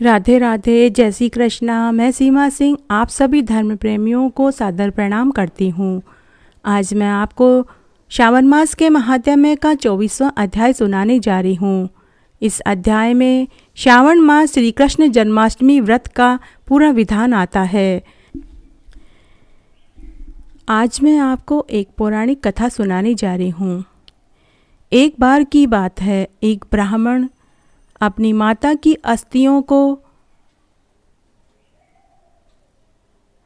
राधे राधे, जय श्री कृष्णा। मैं सीमा सिंह आप सभी धर्म प्रेमियों को सादर प्रणाम करती हूँ। आज मैं आपको श्रावण मास के महात्म्य का 24वां अध्याय सुनाने जा रही हूँ। इस अध्याय में श्रावण मास श्री कृष्ण जन्माष्टमी व्रत का पूरा विधान आता है। आज मैं आपको एक पौराणिक कथा सुनाने जा रही हूँ। एक बार की बात है, एक ब्राह्मण अपनी माता की अस्थियों को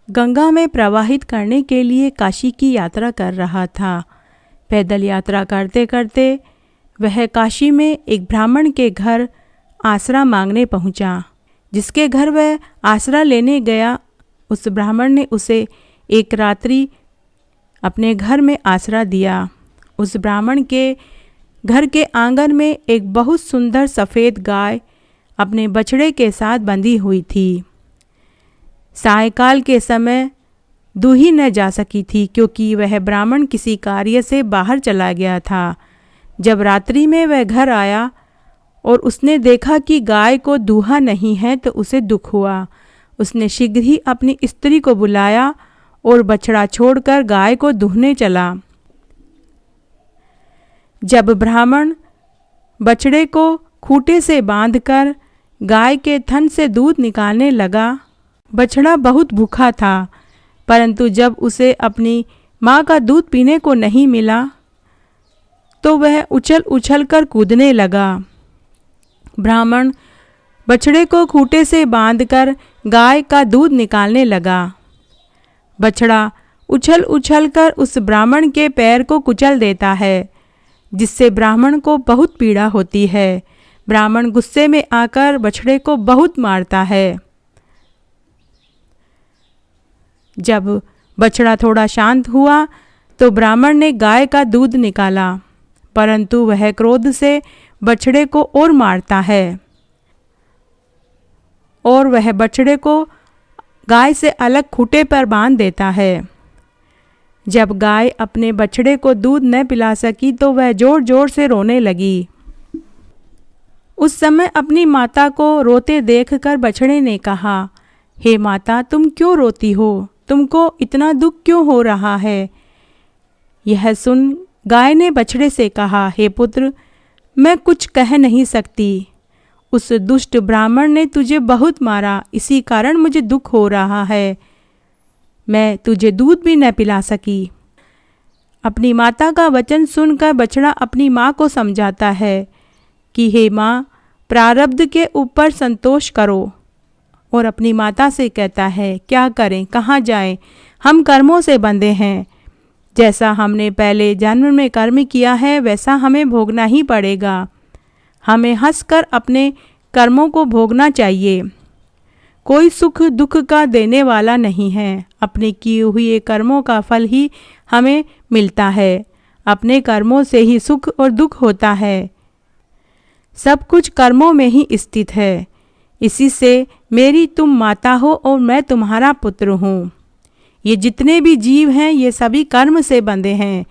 गंगा में प्रवाहित करने के लिए काशी की यात्रा कर रहा था। पैदल यात्रा करते करते वह काशी में एक ब्राह्मण के घर आसरा मांगने पहुंचा। जिसके घर वह आसरा लेने गया, उस ब्राह्मण ने उसे एक रात्रि अपने घर में आसरा दिया। उस ब्राह्मण के घर के आंगन में एक बहुत सुंदर सफ़ेद गाय अपने बछड़े के साथ बंधी हुई थी। सायंकाल के समय दूही न जा सकी थी क्योंकि वह ब्राह्मण किसी कार्य से बाहर चला गया था। जब रात्रि में वह घर आया और उसने देखा कि गाय को दूहा नहीं है तो उसे दुख हुआ। उसने शीघ्र ही अपनी स्त्री को बुलाया और बछड़ा छोड़कर गाय को दूहने चला। जब ब्राह्मण बछड़े को खूंटे से बांधकर गाय के थन से दूध निकालने लगा, बछड़ा बहुत भूखा था, परंतु जब उसे अपनी माँ का दूध पीने को नहीं मिला तो वह उछल उछल कर कूदने लगा। ब्राह्मण बछड़े को खूंटे से बांधकर गाय का दूध निकालने लगा। बछड़ा उछल उछल कर उस ब्राह्मण के पैर को कुचल देता है, जिससे ब्राह्मण को बहुत पीड़ा होती है। ब्राह्मण गुस्से में आकर बछड़े को बहुत मारता है। जब बछड़ा थोड़ा शांत हुआ तो ब्राह्मण ने गाय का दूध निकाला, परंतु वह क्रोध से बछड़े को और मारता है और वह बछड़े को गाय से अलग खूंटे पर बांध देता है। जब गाय अपने बछड़े को दूध न पिला सकी तो वह जोर जोर से रोने लगी। उस समय अपनी माता को रोते देखकर बछड़े ने कहा, हे माता, तुम क्यों रोती हो? तुमको इतना दुख क्यों हो रहा है? यह सुन गाय ने बछड़े से कहा, हे पुत्र, मैं कुछ कह नहीं सकती। उस दुष्ट ब्राह्मण ने तुझे बहुत मारा, इसी कारण मुझे दुख हो रहा है। मैं तुझे दूध भी न पिला सकी। अपनी माता का वचन सुनकर बछड़ा अपनी माँ को समझाता है कि हे माँ, प्रारब्ध के ऊपर संतोष करो, और अपनी माता से कहता है, क्या करें, कहाँ जाएं, हम कर्मों से बंधे हैं। जैसा हमने पहले जन्म में कर्म किया है वैसा हमें भोगना ही पड़ेगा। हमें हंसकर अपने कर्मों को भोगना चाहिए। कोई सुख दुख का देने वाला नहीं है। अपने किए हुए कर्मों का फल ही हमें मिलता है। अपने कर्मों से ही सुख और दुख होता है। सब कुछ कर्मों में ही स्थित है। इसी से मेरी तुम माता हो और मैं तुम्हारा पुत्र हूँ। ये जितने भी जीव हैं ये सभी कर्म से बंधे हैं,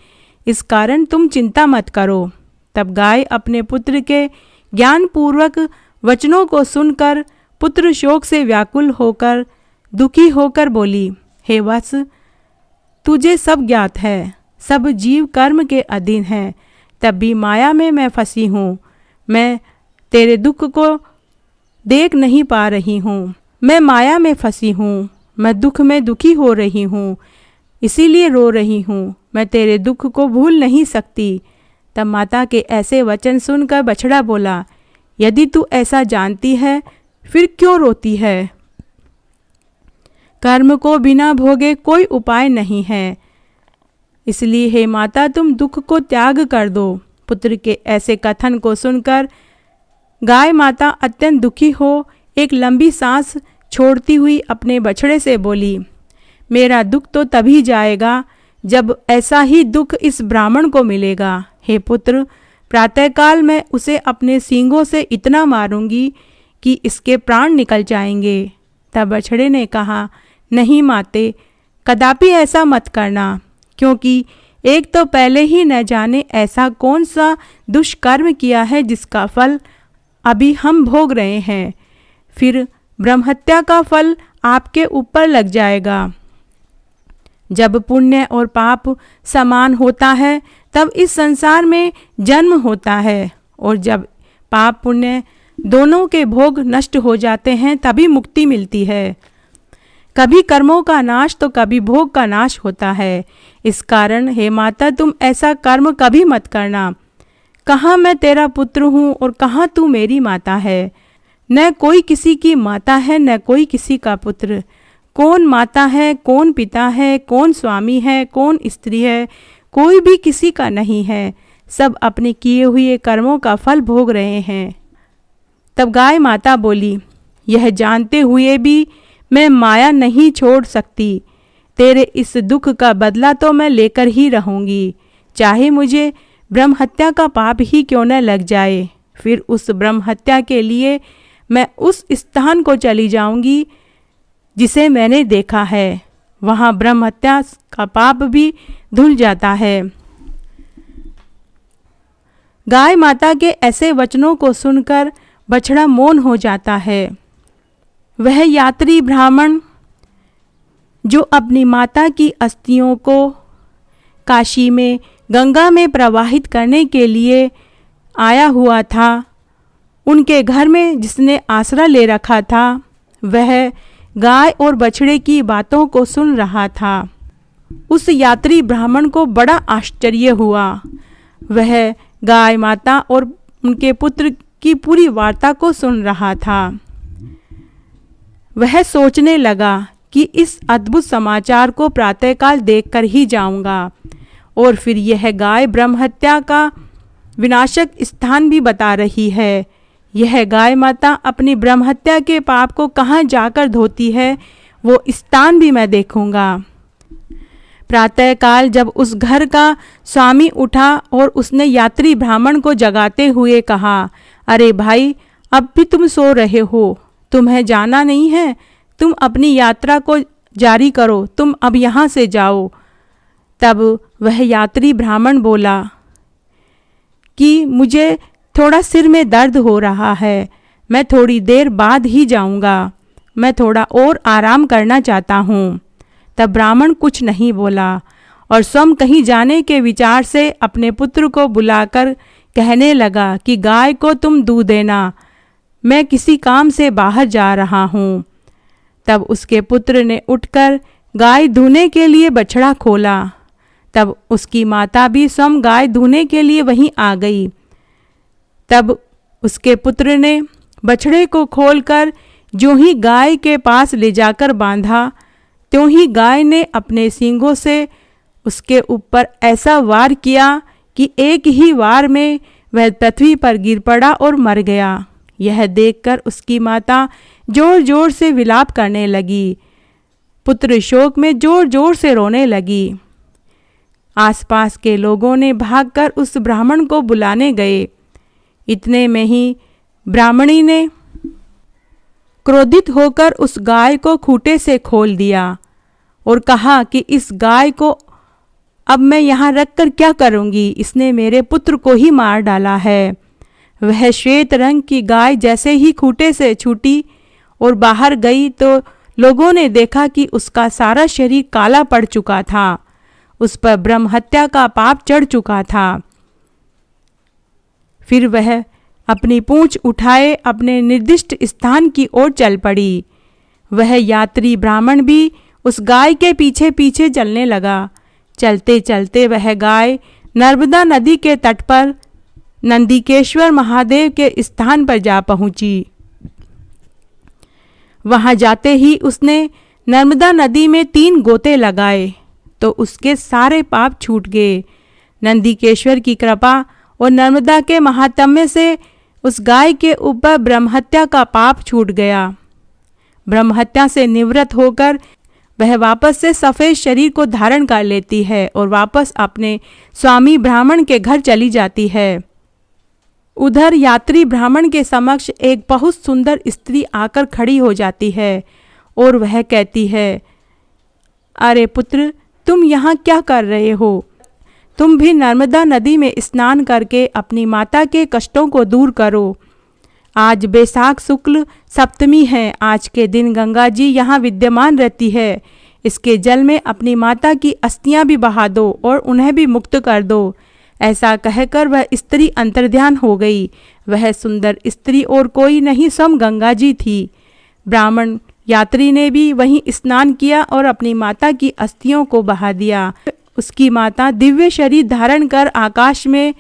इस कारण तुम चिंता मत करो। तब गाय अपने पुत्र के ज्ञानपूर्वक वचनों को सुनकर पुत्र शोक से व्याकुल होकर दुखी होकर बोली, हे वत्स, तुझे सब ज्ञात है, सब जीव कर्म के अधीन हैं, तब भी माया में मैं फंसी हूँ। मैं तेरे दुख को देख नहीं पा रही हूँ। मैं माया में फंसी हूँ। मैं दुख में दुखी हो रही हूँ, इसीलिए रो रही हूँ। मैं तेरे दुख को भूल नहीं सकती। तब माता के ऐसे वचन सुनकर बछड़ा बोला, यदि तू ऐसा जानती है फिर क्यों रोती है? कर्म को बिना भोगे कोई उपाय नहीं है, इसलिए हे माता, तुम दुख को त्याग कर दो। पुत्र के ऐसे कथन को सुनकर गाय माता अत्यंत दुखी हो एक लंबी सांस छोड़ती हुई अपने बछड़े से बोली, मेरा दुख तो तभी जाएगा जब ऐसा ही दुख इस ब्राह्मण को मिलेगा। हे पुत्र, प्रातःकाल मैं उसे अपने सींगों से इतना मारूंगी कि इसके प्राण निकल जाएंगे। तब बछड़े ने कहा, नहीं माते, कदापि ऐसा मत करना, क्योंकि एक तो पहले ही न जाने ऐसा कौन सा दुष्कर्म किया है जिसका फल अभी हम भोग रहे हैं। फिर ब्रह्महत्या का फल आपके ऊपर लग जाएगा। जब पुण्य और पाप समान होता है तब इस संसार में जन्म होता है, और जब पाप पुण्य दोनों के भोग नष्ट हो जाते हैं तभी मुक्ति मिलती है। कभी कर्मों का नाश तो कभी भोग का नाश होता है। इस कारण हे माता, तुम ऐसा कर्म कभी मत करना। कहाँ मैं तेरा पुत्र हूँ और कहाँ तू मेरी माता है। न कोई किसी की माता है, न कोई किसी का पुत्र। कौन माता है, कौन पिता है, कौन स्वामी है, कौन स्त्री है, कोई भी किसी का नहीं है। सब अपने किए हुए कर्मों का फल भोग रहे हैं। तब गाय माता बोली, यह जानते हुए भी मैं माया नहीं छोड़ सकती। तेरे इस दुख का बदला तो मैं लेकर ही रहूँगी, चाहे मुझे ब्रह्म हत्या का पाप ही क्यों न लग जाए। फिर उस ब्रह्म हत्या के लिए मैं उस स्थान को चली जाऊंगी जिसे मैंने देखा है। वहाँ ब्रह्म हत्या का पाप भी धुल जाता है। गाय माता के ऐसे वचनों को सुनकर बछड़ा मौन हो जाता है। वह यात्री ब्राह्मण जो अपनी माता की अस्थियों को काशी में गंगा में प्रवाहित करने के लिए आया हुआ था, उनके घर में जिसने आसरा ले रखा था, वह गाय और बछड़े की बातों को सुन रहा था। उस यात्री ब्राह्मण को बड़ा आश्चर्य हुआ। वह गाय माता और उनके पुत्र की पूरी वार्ता को सुन रहा था। वह सोचने लगा कि इस अद्भुत समाचार को प्रातःकाल देखकर ही जाऊंगा। और फिर यह गाय ब्रह्म हत्या का विनाशक स्थान भी बता रही है। यह गाय माता अपनी ब्रह्म हत्या के पाप को कहाँ जाकर धोती है, वो स्थान भी मैं देखूंगा। प्रातःकाल जब उस घर का स्वामी उठा और उसने यात्री ब्राह्मण को जगाते हुए कहा, अरे भाई, अब भी तुम सो रहे हो, तुम्हें जाना नहीं है? तुम अपनी यात्रा को जारी करो, तुम अब यहाँ से जाओ। तब वह यात्री ब्राह्मण बोला कि मुझे थोड़ा सिर में दर्द हो रहा है, मैं थोड़ी देर बाद ही जाऊंगा, मैं थोड़ा और आराम करना चाहता हूँ। तब ब्राह्मण कुछ नहीं बोला और स्वयं कहीं जाने के विचार से अपने पुत्र को बुलाकर कहने लगा कि गाय को तुम दूध देना, मैं किसी काम से बाहर जा रहा हूँ। तब उसके पुत्र ने उठकर गाय धोने के लिए बछड़ा खोला। तब उसकी माता भी स्वयं गाय धोने के लिए वहीं आ गई। तब उसके पुत्र ने बछड़े को खोलकर जो ही गाय के पास ले जाकर बांधा, त्यों ही गाय ने अपने सींगों से उसके ऊपर ऐसा वार किया कि एक ही वार में वह पृथ्वी पर गिर पड़ा और मर गया। यह देखकर उसकी माता जोर जोर से विलाप करने लगी। पुत्र शोक में जोर जोर से रोने लगी। आसपास के लोगों ने भागकर उस ब्राह्मण को बुलाने गए। इतने में ही ब्राह्मणी ने क्रोधित होकर उस गाय को खूंटे से खोल दिया और कहा कि इस गाय को अब मैं यहाँ रखकर क्या करूँगी, इसने मेरे पुत्र को ही मार डाला है। वह श्वेत रंग की गाय जैसे ही खूंटे से छूटी और बाहर गई तो लोगों ने देखा कि उसका सारा शरीर काला पड़ चुका था, उस पर ब्रह्म हत्या का पाप चढ़ चुका था। फिर वह अपनी पूंछ उठाए अपने निर्दिष्ट स्थान की ओर चल पड़ी। वह यात्री ब्राह्मण भी उस गाय के पीछे पीछे चलने लगा। चलते चलते वह गाय नर्मदा नदी के तट पर नंदिकेश्वर महादेव के स्थान पर जा पहुंची। वहां जाते ही उसने नर्मदा नदी में 3 गोते लगाए तो उसके सारे पाप छूट गए। नंदिकेश्वर की कृपा और नर्मदा के महात्म्य से उस गाय के ऊपर ब्रह्महत्या का पाप छूट गया। ब्रह्महत्या से निवृत्त होकर वह वापस से सफ़ेद शरीर को धारण कर लेती है और वापस अपने स्वामी ब्राह्मण के घर चली जाती है। उधर यात्री ब्राह्मण के समक्ष एक बहुत सुंदर स्त्री आकर खड़ी हो जाती है और वह कहती है, अरे पुत्र, तुम यहाँ क्या कर रहे हो? तुम भी नर्मदा नदी में स्नान करके अपनी माता के कष्टों को दूर करो। आज बैसाख शुक्ल सप्तमी है। आज के दिन गंगा जी यहाँ विद्यमान रहती है। इसके जल में अपनी माता की अस्थियां भी बहा दो और उन्हें भी मुक्त कर दो। ऐसा कहकर वह स्त्री अंतर्ध्यान हो गई। वह सुंदर स्त्री और कोई नहीं, स्वयं गंगा जी थी। ब्राह्मण यात्री ने भी वहीं स्नान किया और अपनी माता की अस्थियों को बहा दिया। उसकी माता दिव्य शरीर धारण कर आकाश में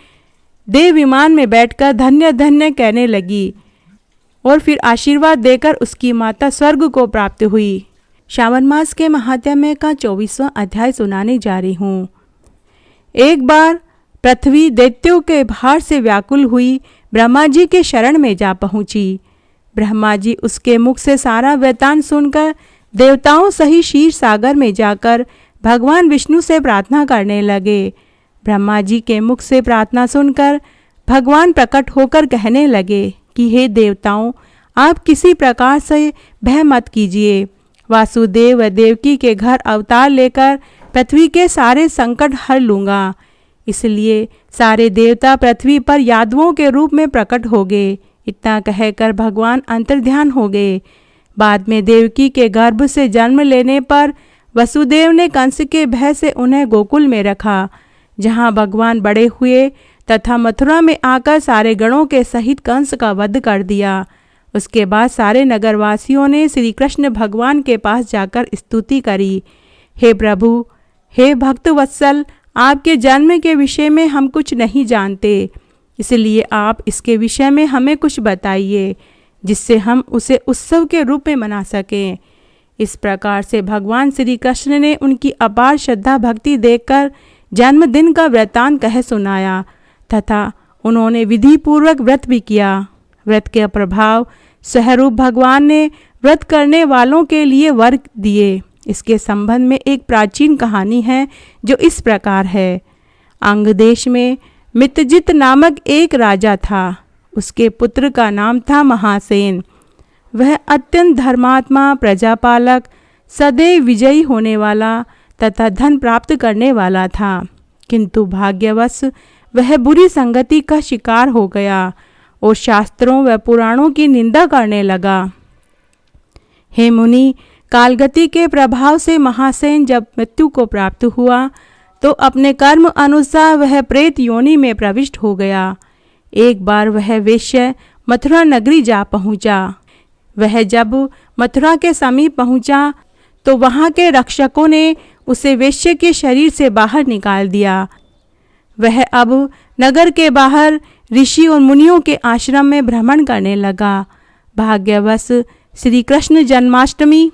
देव विमान में बैठकर धन्य धन्य कहने लगी और फिर आशीर्वाद देकर उसकी माता स्वर्ग को प्राप्त हुई। श्रावण मास के महात्म्य का 24वां अध्याय सुनाने जा रही हूँ। एक बार पृथ्वी दैत्यों के भार से व्याकुल हुई ब्रह्मा जी के शरण में जा पहुँची। ब्रह्मा जी उसके मुख से सारा वृत्तांत सुनकर देवताओं सहित क्षीर सागर में जाकर भगवान विष्णु से प्रार्थना करने लगे। ब्रह्मा जी के मुख से प्रार्थना सुनकर भगवान प्रकट होकर कहने लगे कि हे देवताओं, आप किसी प्रकार से भय मत कीजिए। वासुदेव व देवकी के घर अवतार लेकर पृथ्वी के सारे संकट हर लूँगा। इसलिए सारे देवता पृथ्वी पर यादवों के रूप में प्रकट हो गए। इतना कहकर भगवान अंतर्ध्यान हो गए। बाद में देवकी के गर्भ से जन्म लेने पर वसुदेव ने कंस के भय से उन्हें गोकुल में रखा, जहाँ भगवान बड़े हुए तथा मथुरा में आकर सारे गणों के सहित कंस का वध कर दिया। उसके बाद सारे नगरवासियों ने श्री कृष्ण भगवान के पास जाकर स्तुति करी। हे प्रभु, हे भक्त वत्सल, आपके जन्म के विषय में हम कुछ नहीं जानते, इसलिए आप इसके विषय में हमें कुछ बताइए जिससे हम उसे उत्सव के रूप में मना सकें। इस प्रकार से भगवान श्री कृष्ण ने उनकी अपार श्रद्धा भक्ति देखकर जन्मदिन का वृत्तांत कह सुनाया तथा उन्होंने विधि पूर्वक व्रत भी किया। व्रत के प्रभाव स्वरूप भगवान ने व्रत करने वालों के लिए वर दिए। इसके संबंध में एक प्राचीन कहानी है जो इस प्रकार है। अंग देश में मितजित नामक एक राजा था। उसके पुत्र का नाम था महासेन। वह अत्यंत धर्मात्मा, प्रजापालक, सदैव विजयी होने वाला तथा धन प्राप्त करने वाला था। किंतु भाग्यवश वह बुरी संगति का शिकार हो गया और शास्त्रों व पुराणों की निंदा करने लगा। हे मुनि, कालगति के प्रभाव से महासेन जब मृत्यु को प्राप्त हुआ तो अपने कर्म अनुसार वह प्रेत योनि में प्रविष्ट हो गया। एक बार वह वेश्य मथुरा नगरी जा पहुंचा। वह जब मथुरा के समीप पहुंचा तो वहां के रक्षकों ने उसे वेश्य के शरीर से बाहर निकाल दिया। वह अब नगर के बाहर ऋषि और मुनियों के आश्रम में भ्रमण करने लगा। भाग्यवश श्री कृष्ण जन्माष्टमी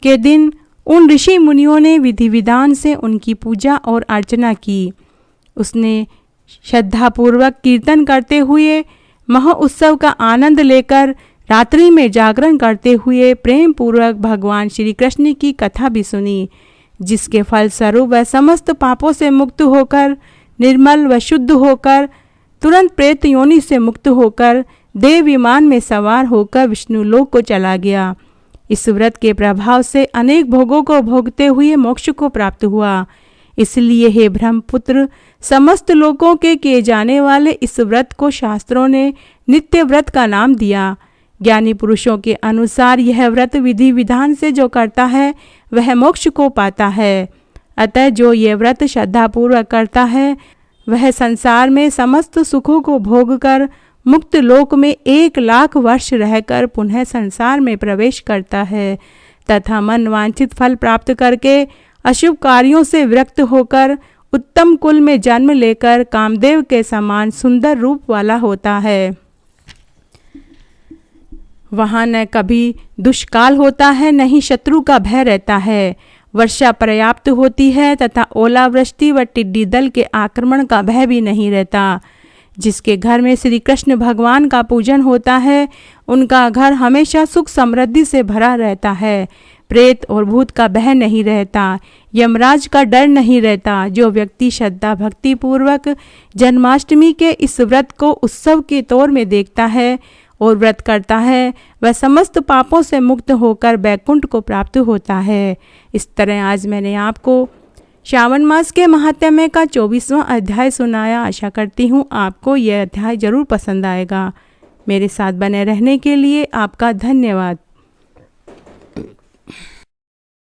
के दिन उन ऋषि मुनियों ने विधि विधान से उनकी पूजा और अर्चना की। उसने श्रद्धापूर्वक कीर्तन करते हुए महोत्सव का आनंद लेकर रात्रि में जागरण करते हुए प्रेम पूर्वक भगवान श्री कृष्ण की कथा भी सुनी, जिसके फलस्वरूप वह समस्त पापों से मुक्त होकर निर्मल व शुद्ध होकर तुरंत प्रेत योनि से मुक्त होकर देव विमान में सवार होकर विष्णु लोक को चला गया। इस व्रत के प्रभाव से अनेक भोगों को भोगते हुए मोक्ष को प्राप्त हुआ। इसलिए हे ब्रह्मपुत्र, समस्त लोगों के किए जाने वाले इस व्रत को शास्त्रों ने नित्य व्रत का नाम दिया। ज्ञानी पुरुषों के अनुसार यह व्रत विधि विधान से जो करता है वह मोक्ष को पाता है। अतः जो ये व्रत श्रद्धापूर्वक करता है वह संसार में समस्त सुखों को भोगकर मुक्त लोक में 1,00,000 वर्ष रहकर पुनः संसार में प्रवेश करता है तथा मन वांछित फल प्राप्त करके अशुभ कार्यों से विरक्त होकर उत्तम कुल में जन्म लेकर कामदेव के समान सुंदर रूप वाला होता है। वहाँ न कभी दुष्काल होता है, न ही शत्रु का भय रहता है। वर्षा पर्याप्त होती है तथा ओलावृष्टि व टिड्डी दल के आक्रमण का भय भी नहीं रहता। जिसके घर में श्री कृष्ण भगवान का पूजन होता है उनका घर हमेशा सुख समृद्धि से भरा रहता है। प्रेत और भूत का भय नहीं रहता, यमराज का डर नहीं रहता। जो व्यक्ति श्रद्धा भक्ति पूर्वक जन्माष्टमी के इस व्रत को उत्सव के तौर में देखता है और व्रत करता है वह समस्त पापों से मुक्त होकर बैकुंठ को प्राप्त होता है। इस तरह आज मैंने आपको श्रावण मास के महात्म्य का 24वां अध्याय सुनाया। आशा करती हूँ आपको यह अध्याय ज़रूर पसंद आएगा। मेरे साथ बने रहने के लिए आपका धन्यवाद।